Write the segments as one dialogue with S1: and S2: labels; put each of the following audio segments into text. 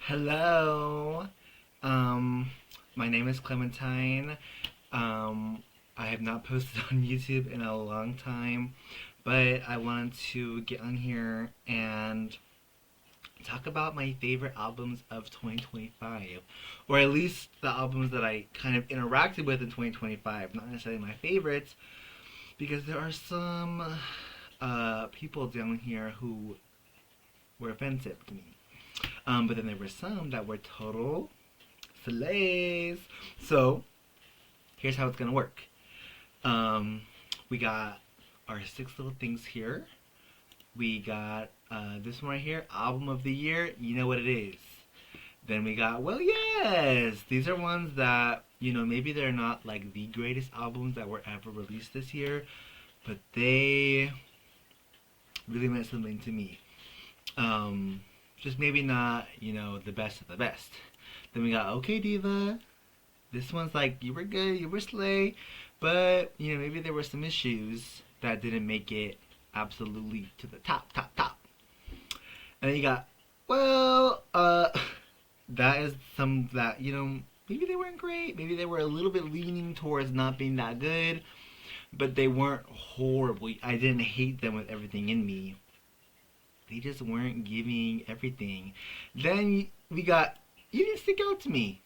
S1: Hello. Um, my name is Clementine. I have not posted on YouTube in a long time, but I wanted to get on here and talk about my favorite albums of 2025, or at least the albums that I kind of interacted with in 2025. Not necessarily my favorites, because there are some people down here who were offensive to me. But then there were some that were total slays. So here's how it's gonna work. Um, we got our six little things here. We got this one right here, album of the year. You know what it is. Then we got, well, yes, these are ones that maybe they're not like the greatest albums that were ever released this year, but they really meant something to me. Um, just maybe not, the best of the best. Then we got Okay Diva. This one's like, you were good, you were slay, but maybe there were some issues that didn't make it absolutely to the top, top, top. And then you got, well, that is some that, maybe they weren't great, maybe they were a little bit leaning towards not being that good, but they weren't horrible. I didn't hate them with everything in me. They just weren't giving everything. Then we got You Didn't Stick Out to Me.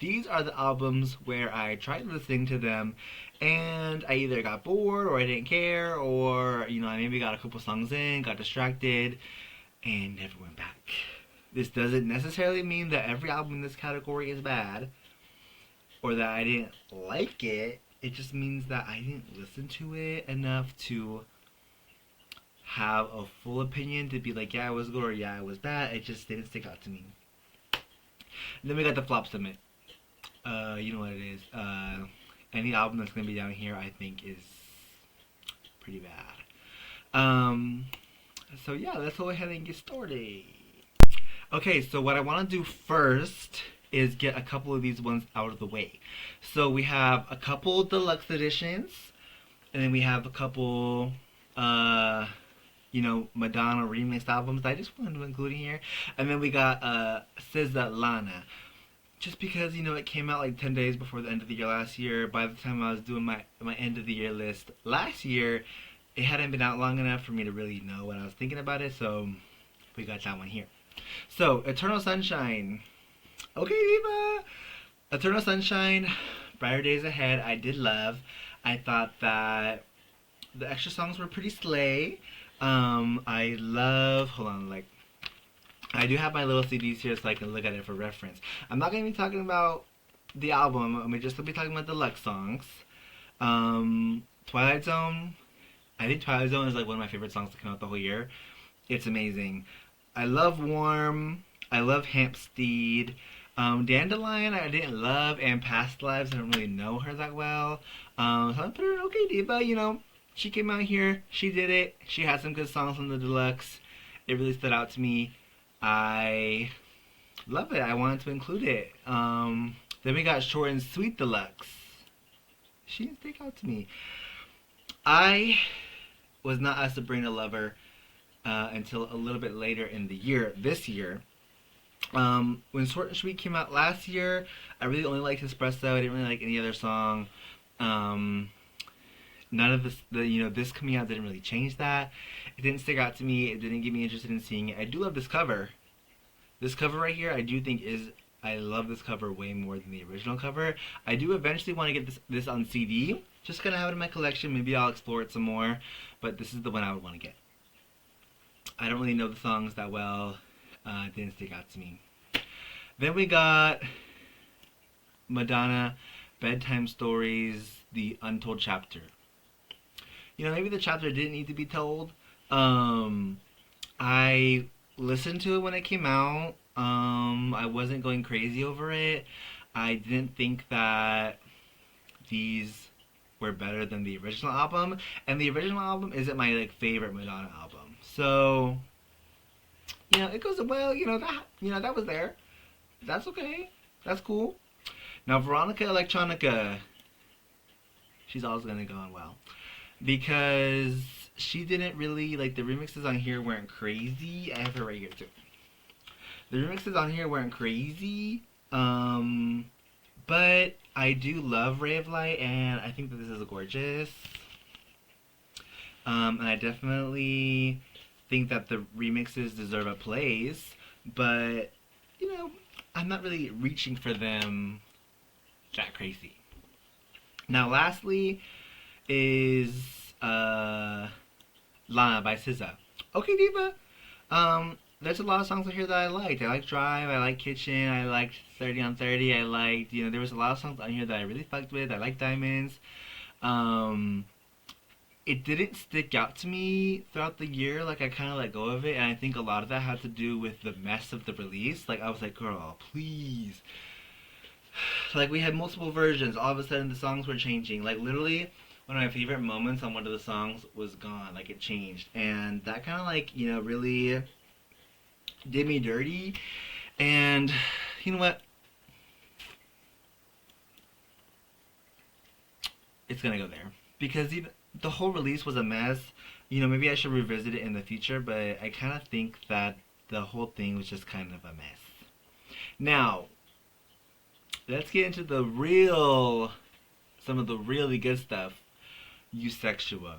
S1: These are the albums where I tried listening to them and I either got bored or I didn't care, or I maybe got a couple songs in, got distracted, and never went back. This doesn't necessarily mean that every album in this category is bad or that I didn't like it. It just means that I didn't listen to it enough to have a full opinion to be like, yeah, it was good or yeah, it was bad. It just didn't stick out to me. And then we got the flop summit. You know what it is. Any album that's gonna be down here, I think, is pretty bad. So yeah, let's go ahead and get started. Okay, so what I want to do first is get a couple of these ones out of the way. So we have a couple deluxe editions, and then we have a couple, Madonna remixed albums that I just wanted to include in here. And then we got SZA Lana. Just because, it came out like 10 days before the end of the year last year. By the time I was doing my end of the year list last year, it hadn't been out long enough for me to really know what I was thinking about it, so we got that one here. So, Eternal Sunshine. Okay, Diva! Eternal Sunshine, Brighter Days Ahead, I did love. I thought that the extra songs were pretty slay. I love, hold on, like, I do have my little CDs here so I can look at it for reference. I'm not going to be talking about the album, I'm just going to be talking about deluxe songs. Twilight Zone, I think Twilight Zone is like one of my favorite songs to come out the whole year. It's amazing. I love Warm, I love Hampstead. Dandelion I didn't love, and Past Lives I don't really know her that well. So I put her in Okay Diva, she came out here, she did it, she had some good songs on the deluxe. It really stood out to me. I love it. I wanted to include it. Then we got Short and Sweet Deluxe. She didn't stick out to me. I was not a Sabrina lover until a little bit later in the year, this year. When Short and Sweet came out last year, I really only liked Espresso. I didn't really like any other song. None of this coming out didn't really change that. It didn't stick out to me. It didn't get me interested in seeing it. I do love this cover. This cover right here, I do think I love this cover way more than the original cover. I do eventually want to get this on CD. Just gonna have it in my collection. Maybe I'll explore it some more. But this is the one I would want to get. I don't really know the songs that well. It didn't stick out to me. Then we got Madonna, Bedtime Stories, The Untold Chapter. Maybe the chapter didn't need to be told. I listened to it when it came out. I wasn't going crazy over it. I didn't think that these were better than the original album, and the original album isn't my favorite Madonna album. So, it goes well. That was there. That's okay. That's cool. Now, Veronica Electronica, she's always gonna go on well. Because she didn't really, the remixes on here weren't crazy. I have her right here too. The remixes on here weren't crazy. But I do love Ray of Light, and I think that this is gorgeous. And I definitely think that the remixes deserve a place, but you know, I'm not really reaching for them that crazy. Now, lastly is Lana by SZA. Okay, Diva. There's a lot of songs on here that I liked. I like Drive, I like Kitchen, I liked 30 on 30, I liked, there was a lot of songs on here that I really fucked with. I like Diamonds. Um, it didn't stick out to me throughout the year. Like, I kind of let go of it, and I think a lot of that had to do with the mess of the release. Like, I was like, girl, please. Like, we had multiple versions. All of a sudden, the songs were changing. Like, literally, one of my favorite moments on one of the songs was gone. Like, it changed. And that kind of, like, really did me dirty. And, you know what? It's gonna go there. Because even the whole release was a mess. Maybe I should revisit it in the future, but I kind of think that the whole thing was just kind of a mess. Now, let's get into some of the really good stuff. Eusexua.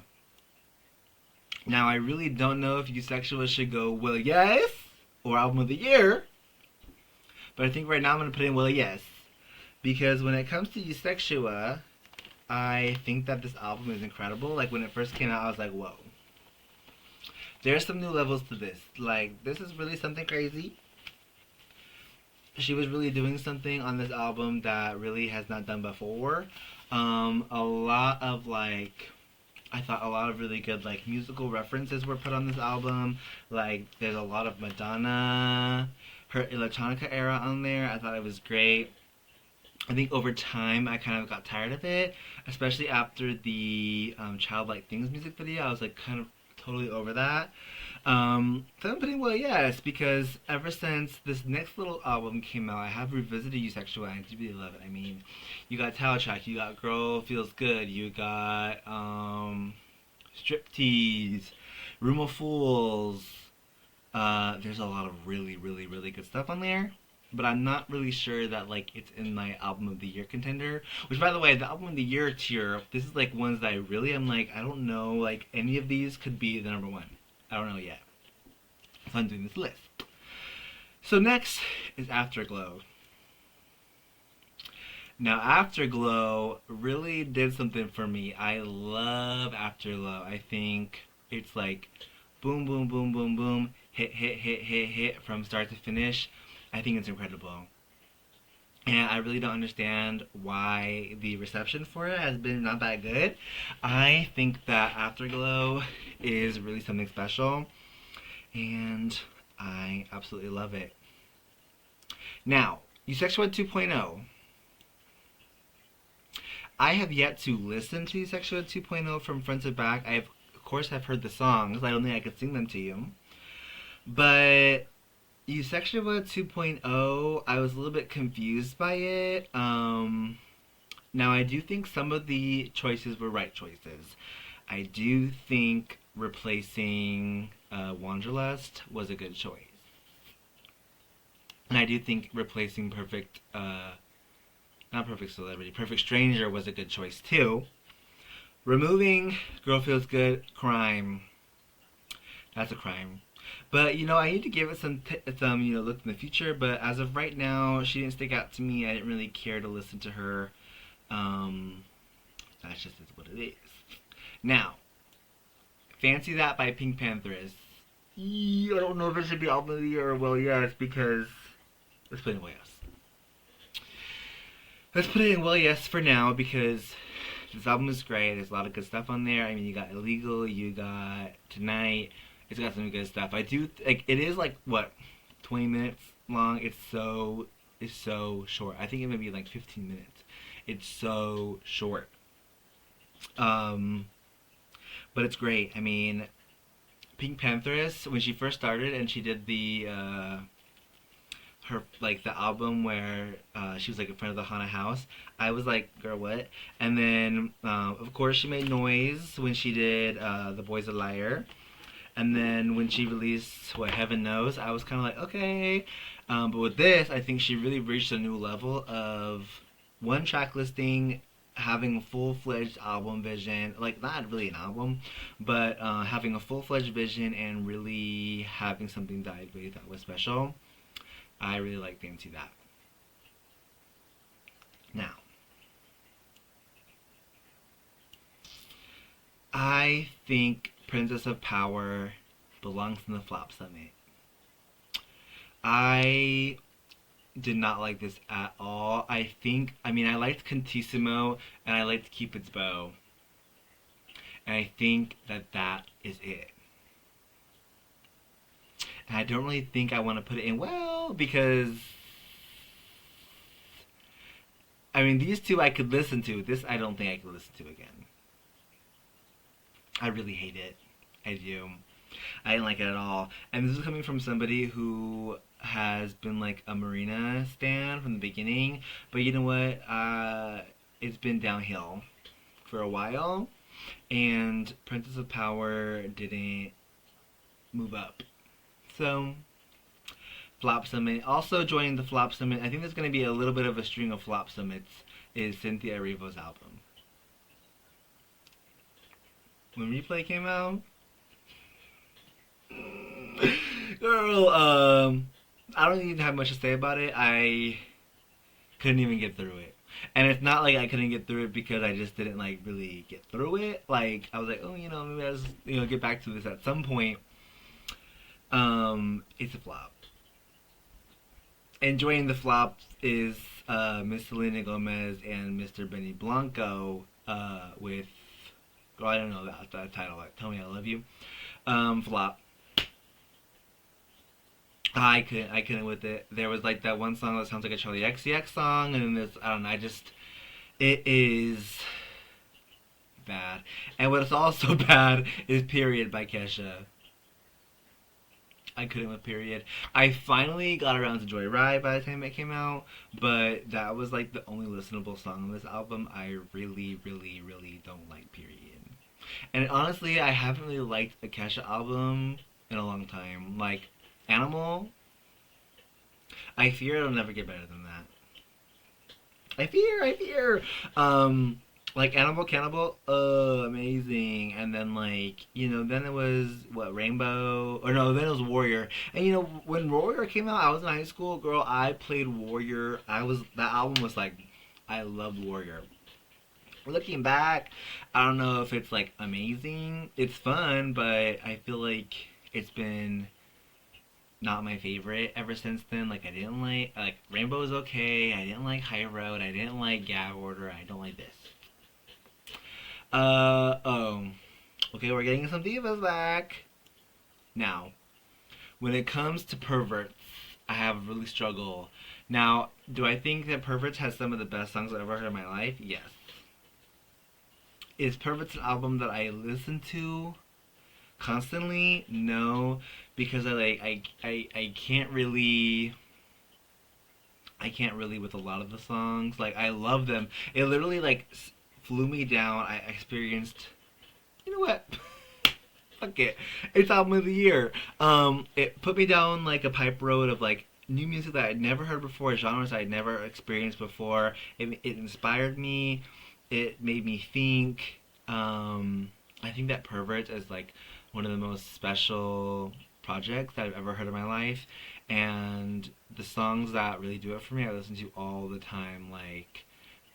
S1: Now, I really don't know if Eusexua should go Well Yes or Album of the Year, but I think right now I'm going to put in Well Yes. Because when it comes to Eusexua, I think that this album is incredible. Like, when it first came out, I was like, whoa. There's some new levels to this. Like, this is really something crazy. She was really doing something on this album that really has not done before. A lot of, I thought a lot of really good, musical references were put on this album. Like, there's a lot of Madonna, her electronica era on there. I thought it was great. I think over time I kind of got tired of it, especially after the Childlike Things music video. I was kind of totally over that. So I'm putting Well Yes because ever since this next little album came out, I have revisited Eusexual and I do really love it. I mean, you got Title Track, you got Girl Feels Good, you got Striptease, Room of Fools. There's a lot of really, really, really good stuff on there. But I'm not really sure that it's in my album of the year contender. Which, by the way, the album of the year tier, this is ones that I really am I don't know, any of these could be the number one. I don't know yet. So I'm doing this list. So next is Afterglow. Now, Afterglow really did something for me. I love Afterglow. I think it's boom, boom, boom, boom, boom, hit, hit, hit, hit, hit from start to finish. I think it's incredible. And I really don't understand why the reception for it has been not that good. I think that Afterglow is really something special. And I absolutely love it. Now, Eusexual 2.0. I have yet to listen to Eusexual 2.0 from front to back. Of course, have heard the songs. I don't think I could sing them to you. But Eusexual 2.0, I was a little bit confused by it. Now, I do think some of the choices were right choices. I do think replacing Wanderlust was a good choice. And I do think replacing not Perfect Celebrity, Perfect Stranger was a good choice too. Removing Girl Feels Good, crime. That's a crime. But, I need to give it some look in the future. But as of right now, she didn't stick out to me. I didn't really care to listen to her. That's just what it is. Now, Fancy That by Pink Panthers. I don't know if it should be album of the year or Well Yes, because let's put it in Well Yes. Let's put it in Well Yes for now because this album is great. There's a lot of good stuff on there. I mean, you got Illegal, you got Tonight. It's got some good stuff. I do it is 20 minutes long. It's so short. I think it may be 15 minutes. It's so short. But it's great. I mean, Pink Panthers, when she first started and she did the her the album where she was in front of the haunted house, I was like, girl, what? And then of course she made noise when she did The Boy's a Liar. And then when she released What Heaven Knows, I was kind of like, okay. But with this, I think she really reached a new level of one track listing, having a full fledged album vision. Like, not really an album, but having a full fledged vision and really having something that I really thought was special. I really liked into that. Now, I think Princess of Power belongs in the Flop Summit. I did not like this at all. I liked Contissimo and I liked Cupid's Bow. And I think that that is it. And I don't really think I want to put it in well because, I mean, these two I could listen to. This I don't think I could listen to again. I really hate it. I do. I didn't like it at all. And this is coming from somebody who has been like a Marina stan from the beginning. But you know what? It's been downhill for a while. And Princess of Power didn't move up. So, Flop Summit. Also joining the Flop Summit, I think there's going to be a little bit of a string of Flop Summits, is Cynthia Erivo's album. When Replay came out, girl, I don't even have much to say about it. I couldn't even get through it. And it's not like I couldn't get through it because I just didn't like really get through it. Like I was like, oh, maybe I'll just get back to this at some point. It's a flop. And joining the flop is Miss Selena Gomez and Mr. Benny Blanco with, girl, I don't know that title. Like, Tell Me I Love You. Flop. I couldn't with it. There was like that one song that sounds like a Charlie XCX song, and this, I don't know, it is bad. And what's also bad is Period by Kesha. I couldn't with Period. I finally got around to Joyride by the time it came out, but that was like the only listenable song on this album. I really, really, really don't like Period. And honestly, I haven't really liked a Kesha album in a long time. Like, Animal, I fear it'll never get better than that. I fear. Like Animal Cannibal, amazing. And then then it was what, Rainbow, or no, then it was Warrior. And when Warrior came out, I was in high school, girl. I played Warrior. That album was like, I loved Warrior. Looking back, I don't know if it's like amazing. It's fun, but I feel like it's been not my favorite ever since then. Like, I didn't like Rainbow is okay. I didn't like High Road. I didn't like Gag Order. I don't like this. Oh. Okay, we're getting some divas back. Now, when it comes to Perverts, I have really struggled. Now, do I think that Perverts has some of the best songs I've ever heard in my life? Yes. Is Perverts an album that I listen to constantly? No, because I can't really with a lot of the songs. Like, I love them. It literally like flew me down. I experienced, you know what? Fuck it. It's album of the year. It put me down like a pipe road of like new music that I'd never heard before, genres I'd never experienced before. It inspired me. It made me think. I think that Perverts is like one of the most special projects that I've ever heard in my life. And the songs that really do it for me, I listen to all the time, like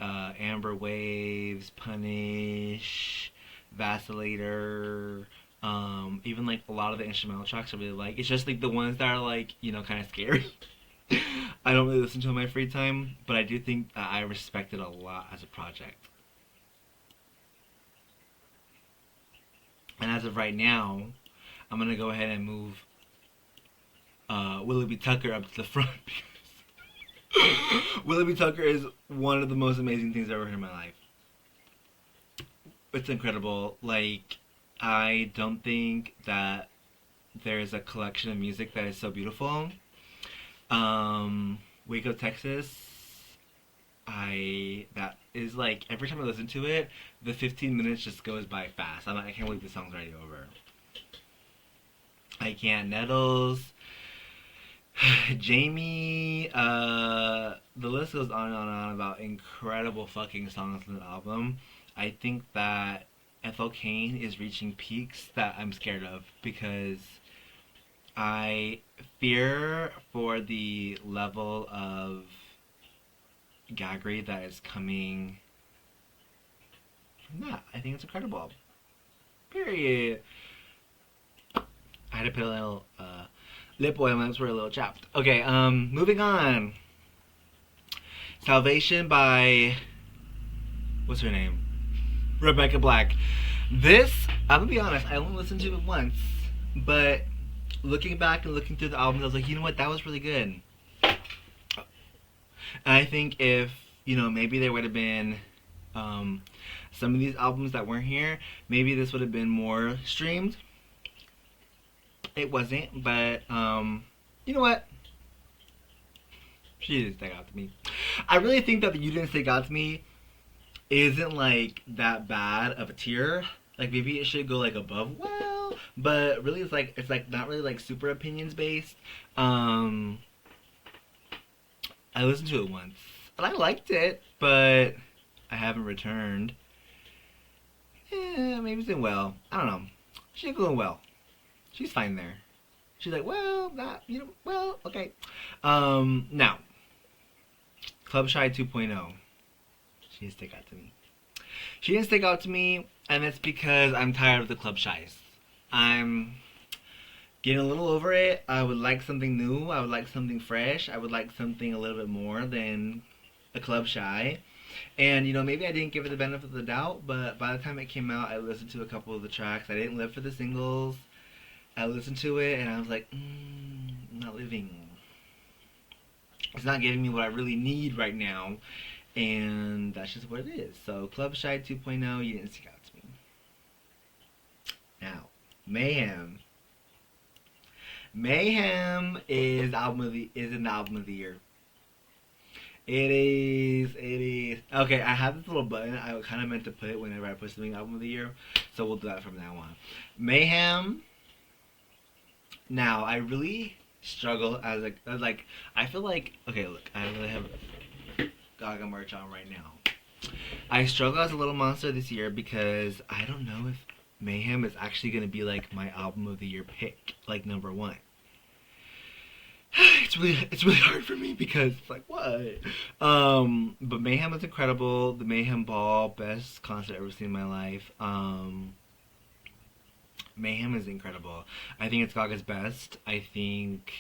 S1: Amber Waves, Punish, Vacillator, even like a lot of the instrumental tracks I really like. It's just like the ones that are like, kind of scary. I don't really listen to in my free time, but I do think I respect it a lot as a project. And as of right now, I'm gonna go ahead and move Willoughby Tucker up to the front because Willoughby Tucker is one of the most amazing things I've ever heard in my life. It's incredible. Like, I don't think that there's a collection of music that is so beautiful. Waco, Texas. That is like, every time I listen to it, the 15 minutes just goes by fast. I can't believe the song's already over. I Can't, Nettles, Jamie, the list goes on and on about incredible fucking songs on the album. I think that FL Kane is reaching peaks that I'm scared of because I fear for the level of gaggery that is coming from that. I think it's incredible. Period. I had to put a little lip oil, my lips were a little chapped. Okay, moving on. Salvation by, what's her name? Rebecca Black. This, I'm gonna be honest, I only listened to it once, but looking back and looking through the albums, I was like, you know what, that was really good. And I think if, maybe there would have been some of these albums that weren't here, maybe this would have been more streamed. It wasn't, but you know what? She didn't stick out to me. I really think that the You Didn't Stick Out to Me isn't like that bad of a tier. Like maybe it should go like above well, but really it's like not really like super opinions based. I listened to it once and I liked it, but I haven't returned. Yeah, maybe it's doing well. I don't know. She's going well. She's fine there. She's like, well, that, well, okay. Now, Club Shy 2.0. She didn't stick out to me. She didn't stick out to me, and it's because I'm tired of the Club Shies. I'm getting a little over it. I would like something new. I would like something fresh. I would like something a little bit more than a Club Shy. And, maybe I didn't give it the benefit of the doubt, but by the time it came out, I listened to a couple of the tracks. I didn't live for the singles. I listened to it, and I was like, I'm not living. It's not giving me what I really need right now, and that's just what it is. So, Club Shy 2.0, you didn't stick out to me. Now, Mayhem. Mayhem is in the album of the year. It is. Okay, I have this little button. I kind of meant to put it whenever I put something album of the year, so we'll do that from now on. Mayhem. Now, I really struggle as I feel like, okay, look, I really have Gaga merch on right now. I struggle as a little monster this year because I don't know if Mayhem is actually going to be like my album of the year pick, like number one. It's really hard for me because it's like, what? But Mayhem is incredible. The Mayhem Ball, best concert I've ever seen in my life. Mayhem is incredible. I think it's Gaga's best. I think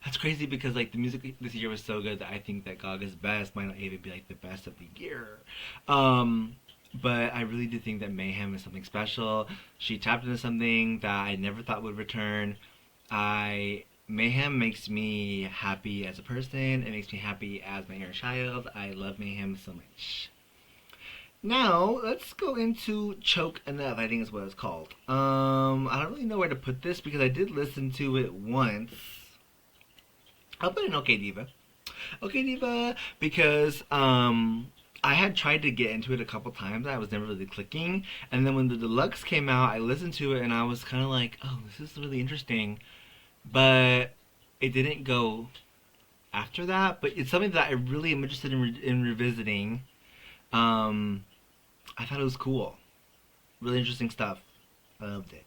S1: that's crazy because like the music this year was so good that I think that Gaga's best might not even be like the best of the year. But I really do think that Mayhem is something special. She tapped into something that I never thought would return. Mayhem makes me happy as a person. It makes me happy as my inner child. I love Mayhem so much. Now, let's go into Choke Enough, I think is what it's called. I don't really know where to put this because I did listen to it once. I'll put in OK Diva. OK Diva because, I had tried to get into it a couple times. I was never really clicking. And then when the deluxe came out, I listened to it and I was kind of like, oh, this is really interesting. But it didn't go after that. But it's something that I really am interested in revisiting. I thought it was cool. Really interesting stuff. I loved it.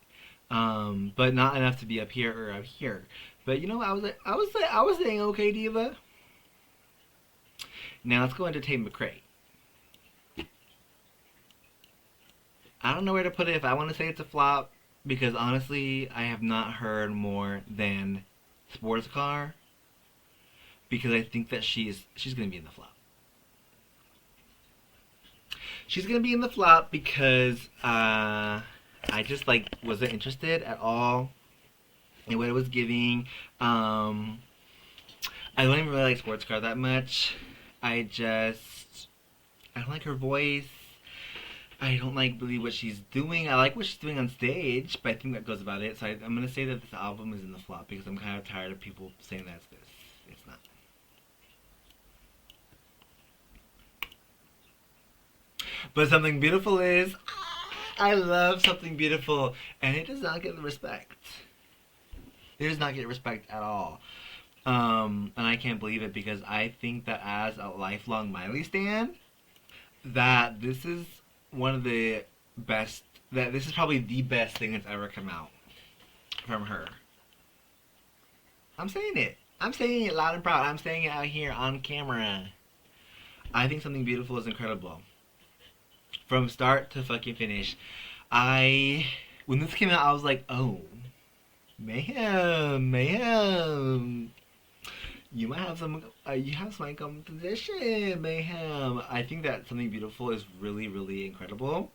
S1: But not enough to be up here or up here. But you know, I was saying OK Diva. Now let's go into Tate McRae. I don't know where to put it if I want to say it's a flop because honestly, I have not heard more than Sports Car because I think that she's gonna be in the flop. She's gonna be in the flop because I just like wasn't interested at all in what it was giving. I don't even really like Sports Car that much. I don't like her voice. I don't like really what she's doing. I like what she's doing on stage, but I think that goes about it. So I'm gonna say that this album is in the flop because I'm kind of tired of people saying that's this. It's not. But Something Beautiful is, I love Something Beautiful, and it does not get the respect It does not get respect at all. And I can't believe it because I think that as a lifelong Miley stan, that this is one of the best. That this is probably the best thing that's ever come out from her. I'm saying it. I'm saying it loud and proud. I'm saying it out here on camera. I think Something Beautiful is incredible. From start to fucking finish. I when this came out, I was like, oh, mayhem, mayhem. You might have some. You have some competition, mayhem. I think that Something Beautiful is really, really incredible.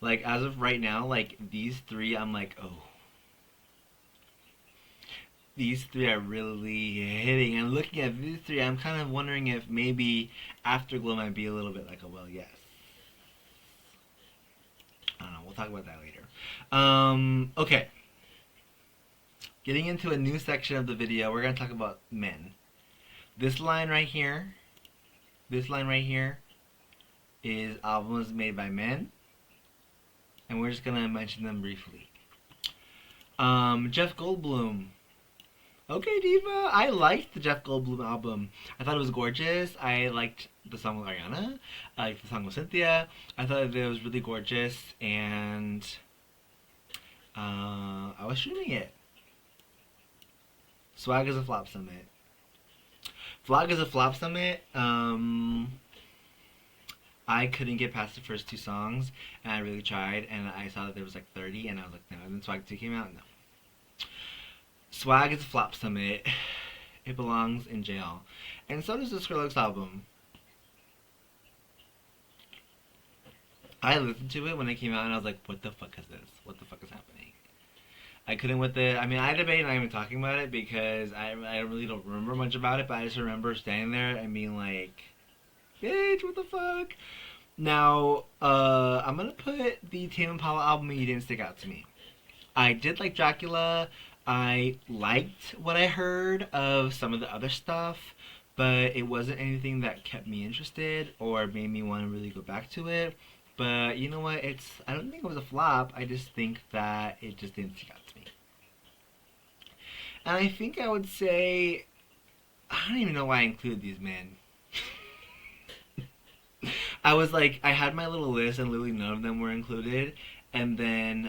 S1: Like as of right now, like these three, I'm like, oh, these three are really hitting. And looking at these three, I'm kind of wondering if maybe Afterglow might be a little bit like a well, yes. I don't know. We'll talk about that later. Okay. Getting into a new section of the video, we're gonna talk about men. This line right here, this line right here, is albums made by men, and we're just gonna mention them briefly. Jeff Goldblum. Okay, Diva. I liked the Jeff Goldblum album. I thought it was gorgeous. I liked the song with Ariana. I liked the song with Cynthia. I thought it was really gorgeous, and I was streaming it. Swag is a Flop Summit. Vlog is a Flop Summit. I couldn't get past the first two songs, and I really tried, and I saw that there was like 30, and I was like, no. And then Swag 2 came out, no. Swag is a Flop Summit. It belongs in jail. And so does the Skrillex album. I listened to it when it came out, and I was like, what the fuck is this? What the fuck is happening? I couldn't with it. I mean, I debated not even talking about it because I really don't remember much about it, but I just remember standing there and being like, bitch, what the fuck? Now, I'm gonna put the Tame Impala album You Didn't Stick Out to Me. I did like Dracula. I liked what I heard of some of the other stuff, but it wasn't anything that kept me interested or made me want to really go back to it. But you know what? I don't think it was a flop. I just think that it just didn't stick out to me. And I think I would say I don't even know why I included these men. I was like, I had my little list and literally none of them were included. And then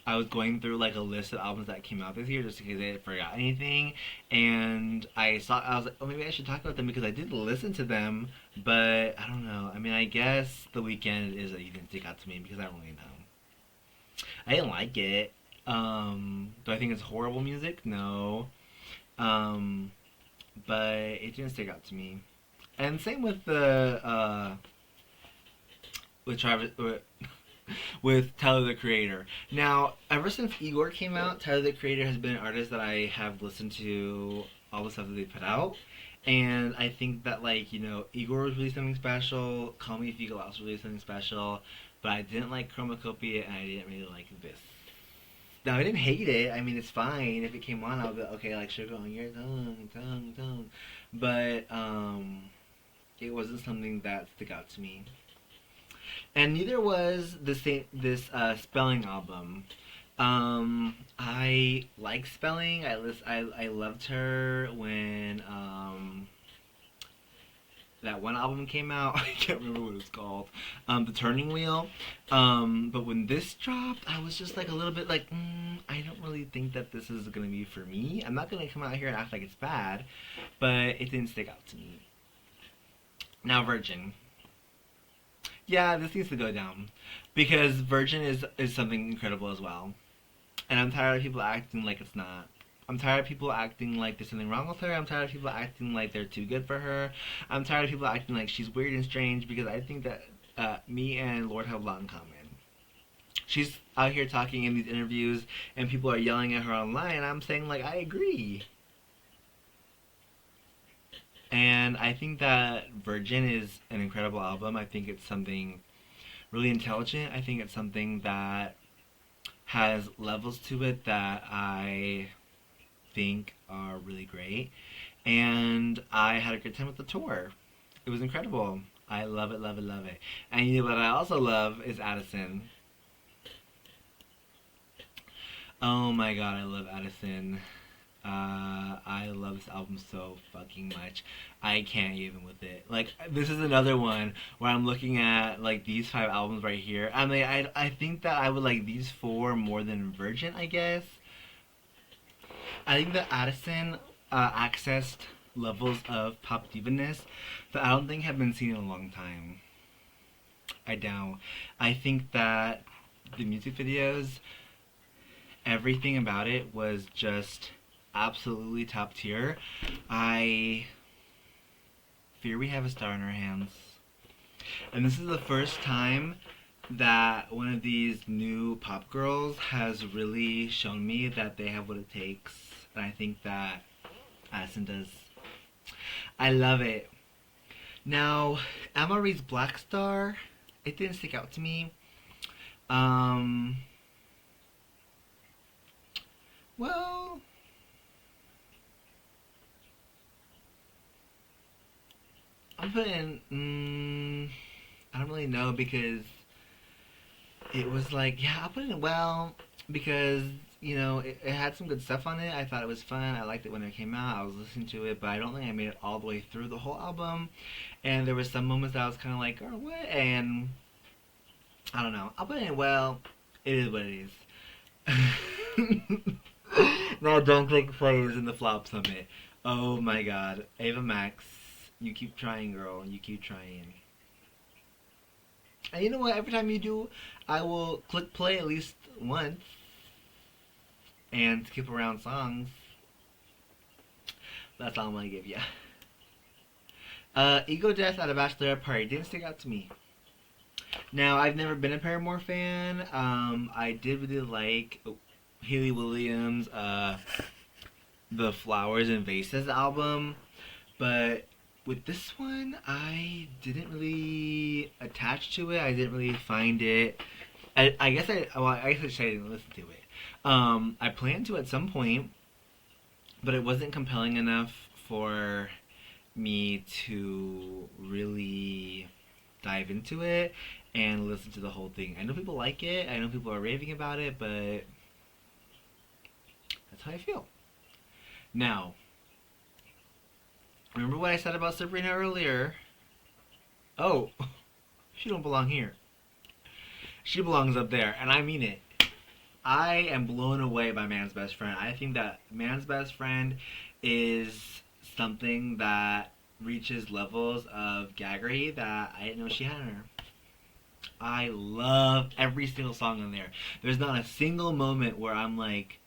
S1: I was going through like a list of albums that came out this year just in case I forgot anything. And I was like, oh, maybe I should talk about them because I did listen to them. But I don't know. I mean, I guess The Weeknd is that You Didn't Stick Out to Me because I don't really know. I didn't like it. Do I think it's horrible music? No. But it didn't stick out to me. And same with the with Travis with Tyler the Creator. Now, ever since Igor came out, Tyler the Creator has been an artist that I have listened to all the stuff that they put out. And I think that, like, you know, Igor was really something special. Call Me If You Go Out was really something special. But I didn't like Chromacopia, and I didn't really like this. Now, I didn't hate it. I mean, it's fine. If it came on, I'll be like, okay, like, sugar on your tongue. But, it wasn't something that stuck out to me. And neither was this Spelling album. I like Spelling. I loved her when that one album came out. I can't remember what it's called. The Turning Wheel. But when this dropped, I was just like a little bit like, I don't really think that this is gonna be for me. I'm not gonna come out here and act like it's bad, but it didn't stick out to me. Now Virgin. Yeah, this needs to go down because Virgin is something incredible as well, and I'm tired of people acting like it's not. I'm tired of people acting like there's something wrong with her. I'm tired of people acting like they're too good for her. I'm tired of people acting like she's weird and strange because I think that me and Lorde have a lot in common. She's out here talking in these interviews and people are yelling at her online and I'm saying like I agree. And I think that Virgin is an incredible album. I think it's something really intelligent. I think it's something that has levels to it that I think are really great. And I had a good time with the tour. It was incredible. I love it, love it, love it. And you know what I also love is Addison. Oh my god, I love Addison. I love this album so fucking much. I can't even with it. Like, this is another one where I'm looking at like these five albums right here. I mean, I think that I would like these four more than Virgin, I guess. I think that Addison accessed levels of pop diva-ness that I don't think have been seen in a long time. I don't. I think that the music videos, everything about it was just absolutely top tier. I fear we have a star in our hands. And this is the first time that one of these new pop girls has really shown me that they have what it takes. And I think that Addison does. I love it. Now, Amarie's Black Star, it didn't stick out to me. Um, well, I'm putting. I don't really know because it was like, yeah, I'll put it in well because it had some good stuff on it. I thought it was fun. I liked it when it came out. I was listening to it, but I don't think I made it all the way through the whole album. And there were some moments that I was kind of like, oh, what? And I don't know. I'll put it in well. It is what it is. No, don't click plays in the flop summit. Oh my god. Ava Max, you keep trying, girl. You keep trying. And you know what? Every time you do, I will click play at least once and skip around songs. That's all I'm gonna give you. Ego Death at a Bachelorette Party didn't stick out to me. Now, I've never been a Paramore fan. I did really like Haley Williams' the Flowers and Vases album, but with this one, I didn't really attach to it. I didn't really find it. I guess I guess I didn't listen to it. I planned to at some point, but it wasn't compelling enough for me to really dive into it and listen to the whole thing. I know people like it. I know people are raving about it, but that's how I feel. Now, remember what I said about Sabrina earlier? Oh, she don't belong here. She belongs up there, and I mean it. I am blown away by Man's Best Friend. I think that Man's Best Friend is something that reaches levels of gaggery that I didn't know she had in her. I love every single song on there. There's not a single moment where I'm like,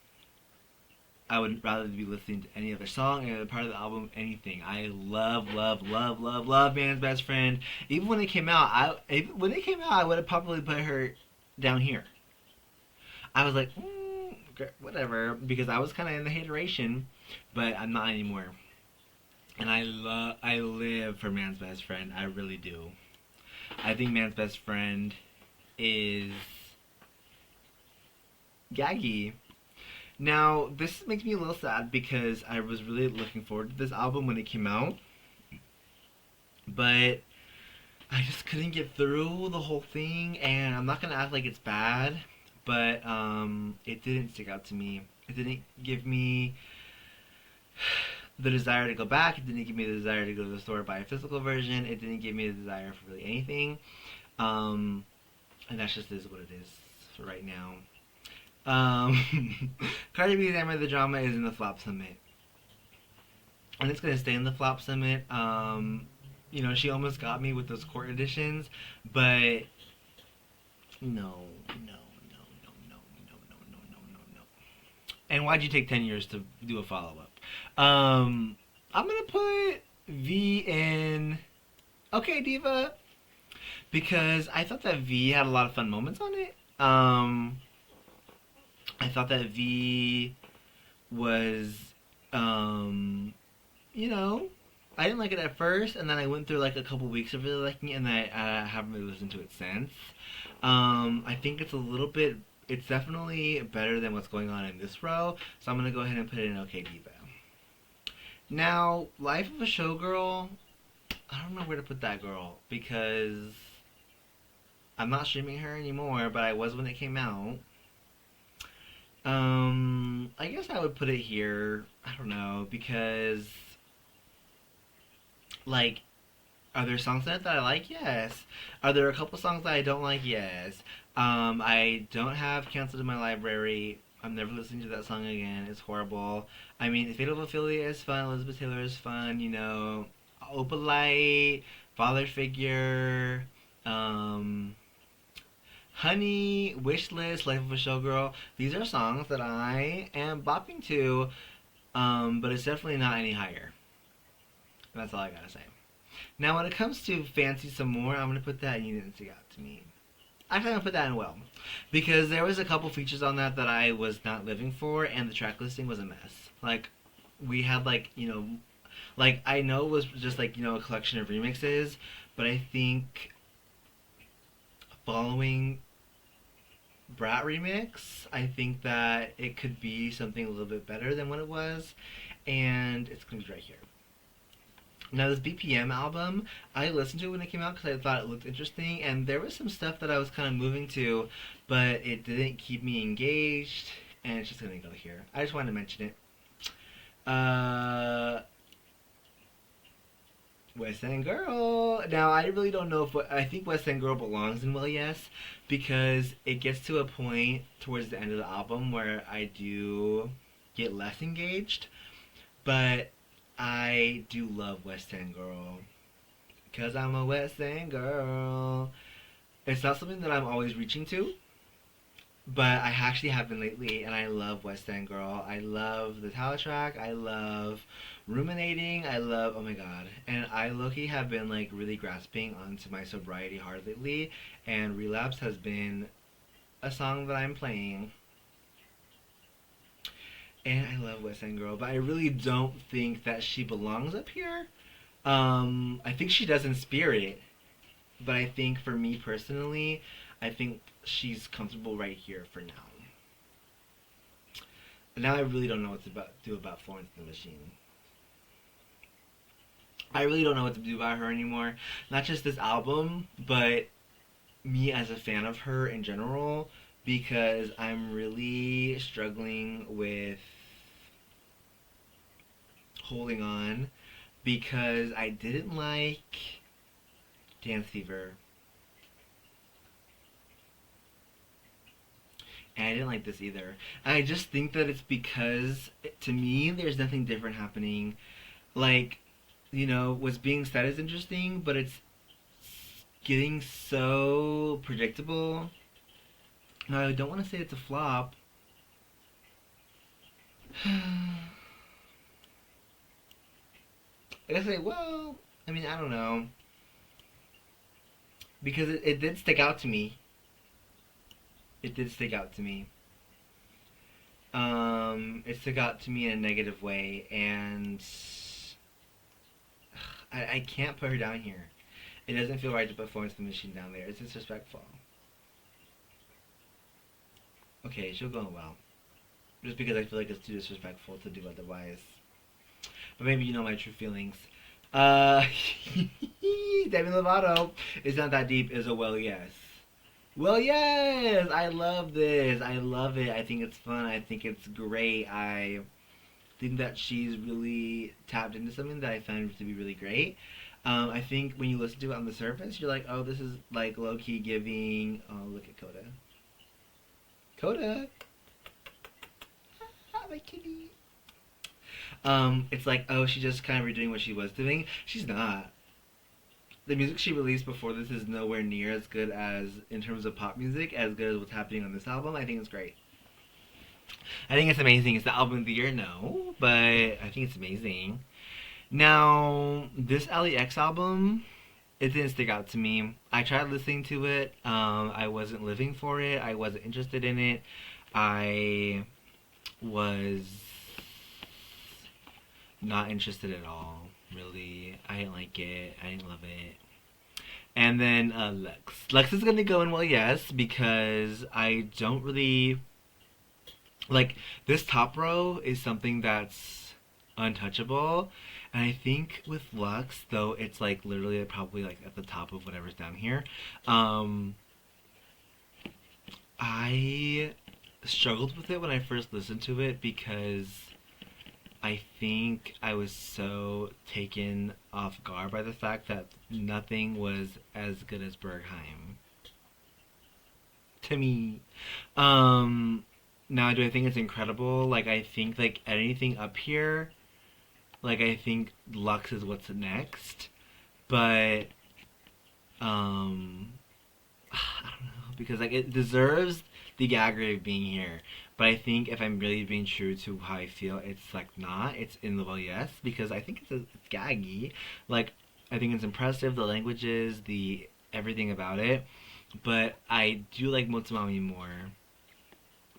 S1: I would rather be listening to any other song, any other part of the album, anything. I love, love, love, love, love Man's Best Friend. Even when it came out, I would have probably put her down here. I was like, whatever, because I was kind of in the hateration, but I'm not anymore. And I live for Man's Best Friend. I really do. I think Man's Best Friend is gaggy. Now, this makes me a little sad because I was really looking forward to this album when it came out, but I just couldn't get through the whole thing, and I'm not gonna act like it's bad, but it didn't stick out to me. It didn't give me the desire to go back. It didn't give me the desire to go to the store and buy a physical version. It didn't give me the desire for really anything. Um, and that's just is what it is for right now. Cardi B's Hammer the Drama is in the Flop Summit. And it's gonna stay in the Flop Summit. She almost got me with those court editions, but no, no, no, no, no, no, no, no, no, no, no. And why'd you take 10 years to do a follow up? I'm gonna put V in Okay Diva because I thought that V had a lot of fun moments on it. I thought that V was, you know, I didn't like it at first, and then I went through like a couple weeks of really liking it, and I haven't really listened to it since. I think it's definitely better than what's going on in this row, so I'm gonna go ahead and put it in OK Diva. Now, Life of a Showgirl, I don't know where to put that girl because I'm not streaming her anymore, but I was when it came out. I guess I would put it here. I don't know because like, are there songs in it that I like? Yes. Are there a couple songs that I don't like? Yes. I don't have canceled in my library. I'm never listening to that song again. It's horrible. I mean, Fatal Ophelia is fun. Elizabeth Taylor is fun. You know, Opalite, Father Figure, um, Honey, Wishlist, Life of a Showgirl. These are songs that I am bopping to, but it's definitely not any higher. And that's all I gotta say. Now, when it comes to Fancy Some More, I'm gonna put that in You Didn't Stick Out to Me. Actually, I'm gonna put that in Well, because there was a couple features on that that I was not living for, and the track listing was a mess. Like, we had like like I know it was just like a collection of remixes, but I think following Brat remix, I think that it could be something a little bit better than what it was, and it's gonna be right here. Now, this BPM album, I listened to it when it came out because I thought it looked interesting, and there was some stuff that I was kind of moving to, but it didn't keep me engaged, and it's just gonna go here. I just wanted to mention it. Uh, West End Girl. Now, I really don't know if I think West End Girl belongs in Well Yes, because it gets to a point towards the end of the album where I do get less engaged, but I do love West End Girl. Because I'm a West End girl. It's not something that I'm always reaching to, but I actually have been lately, and I love West End Girl. I love the title track. I love Ruminating. I love, oh my god. And I low-key have been like really grasping onto my sobriety hard lately, and Relapse has been a song that I'm playing. And I love West End Girl, but I really don't think that she belongs up here. I think she does in spirit, but I think for me personally, I think she's comfortable right here for now. Now I really don't know what to do about Florence and the Machine. I really don't know what to do about her anymore. Not just this album, but me as a fan of her in general, because I'm really struggling with holding on because I didn't like Dance Fever. And I didn't like this either. And I just think that it's because, to me, there's nothing different happening. Like, what's being said is interesting, but it's getting so predictable. Now, I don't want to say it's a flop. I guess well, I mean, I don't know. Because it did stick out to me. It did stick out to me. It stuck out to me in a negative way, and I can't put her down here. It doesn't feel right to put Florence and the Machine down there. It's disrespectful. Okay, she'll go well. Just because I feel like it's too disrespectful to do otherwise. But maybe you know my true feelings. Uh, Demi Lovato is not that deep is a well yes. Well, yes, I love this. I love it. I think it's fun. I think it's great. I think that she's really tapped into something that I found to be really great. I think when you listen to it on the surface, you're like, oh, this is like low key giving. Oh, look at Coda. Coda. Ah, my kitty. It's like, oh, she's just kind of redoing what she was doing. She's not. The music she released before this is nowhere near as good as, in terms of pop music, as good as what's happening on this album. I think it's great. I think it's amazing. It's the album of the year, no, but I think it's amazing. Now, this LEX album, it didn't stick out to me. I tried listening to it. I wasn't living for it. I wasn't interested in it. I was not interested at all. Really, I didn't like it. I didn't love it. And then Lex. Lex is gonna go in well, yes, because I don't really like this top row is something that's untouchable. And I think with Lux, though, it's like literally probably like at the top of whatever's down here. I struggled with it when I first listened to it because I think I was so taken off guard by the fact that nothing was as good as Berghain to me. Um, Now do I think it's incredible? Like I think like anything up here, like I think Lux is what's next, but um, I don't know because like it deserves the gaggery of being here. But I think if I'm really being true to how I feel, it's like not. It's in the well, yes, because I think it's gaggy. Like I think it's impressive, the languages, the everything about it. But I do like Motomami more.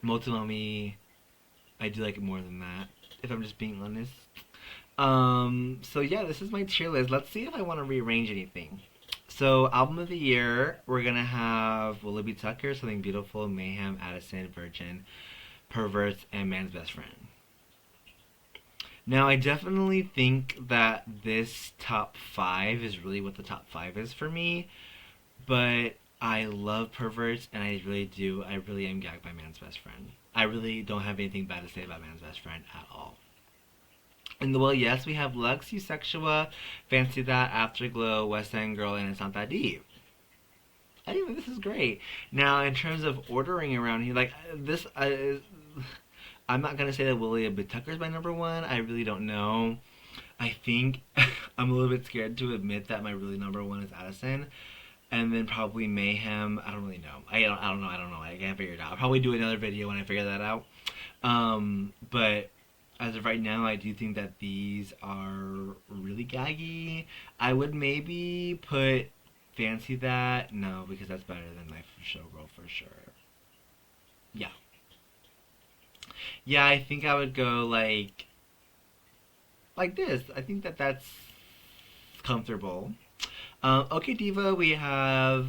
S1: Motomami, I do like it more than that. If I'm just being honest. So yeah, this is my tier list. Let's see if I want to rearrange anything. So, album of the year, we're gonna have Willoughby Tucker, Something Beautiful, Mayhem, Addison, Virgin, Perverts, and Man's Best Friend. Now, I definitely think that this top five is really what the top five is for me, but I love Perverts, and I really do. I really am gagged by Man's Best Friend. I really don't have anything bad to say about Man's Best Friend at all. In the well, yes, we have Lux, Sexua, Fancy That, Afterglow, West End Girl, and It's Not That Deep. Anyway, this is great. Now, in terms of ordering around here, like this, I'm not gonna say that Willie B. Tucker's my number one. I really don't know. I think I'm a little bit scared to admit that my really number one is Addison, and then probably Mayhem. I don't really know. I don't know. I don't know. I can't figure it out. I'll probably do another video when I figure that out. But as of right now, I do think that these are really gaggy. I would maybe put Fancy That. No, because that's better than Life of Showgirl for sure. Yeah. Yeah, I think I would go like this. I think that that's comfortable. Okay, Diva, we have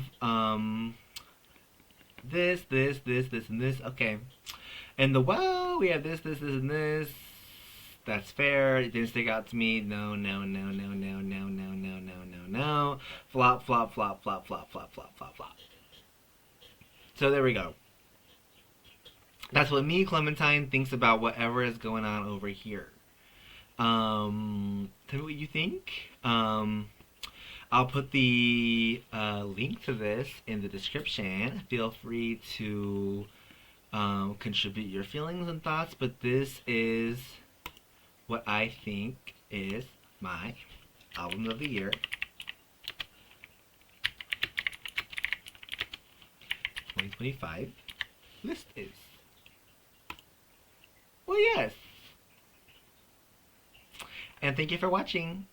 S1: this, and this. Okay. And the wow, we have this, and this. That's fair. It didn't stick out to me. No, no, no, no, no, no, no, no, no, no, no. Flop, flop, flop, flop, flop, flop, flop, flop, flop. So there we go. That's what me, Clementine, thinks about whatever is going on over here. Tell me what you think. I'll put the link to this in the description. Feel free to contribute your feelings and thoughts, but this is what I think is my album of the year. 2025 list is. Well, yes. And thank you for watching.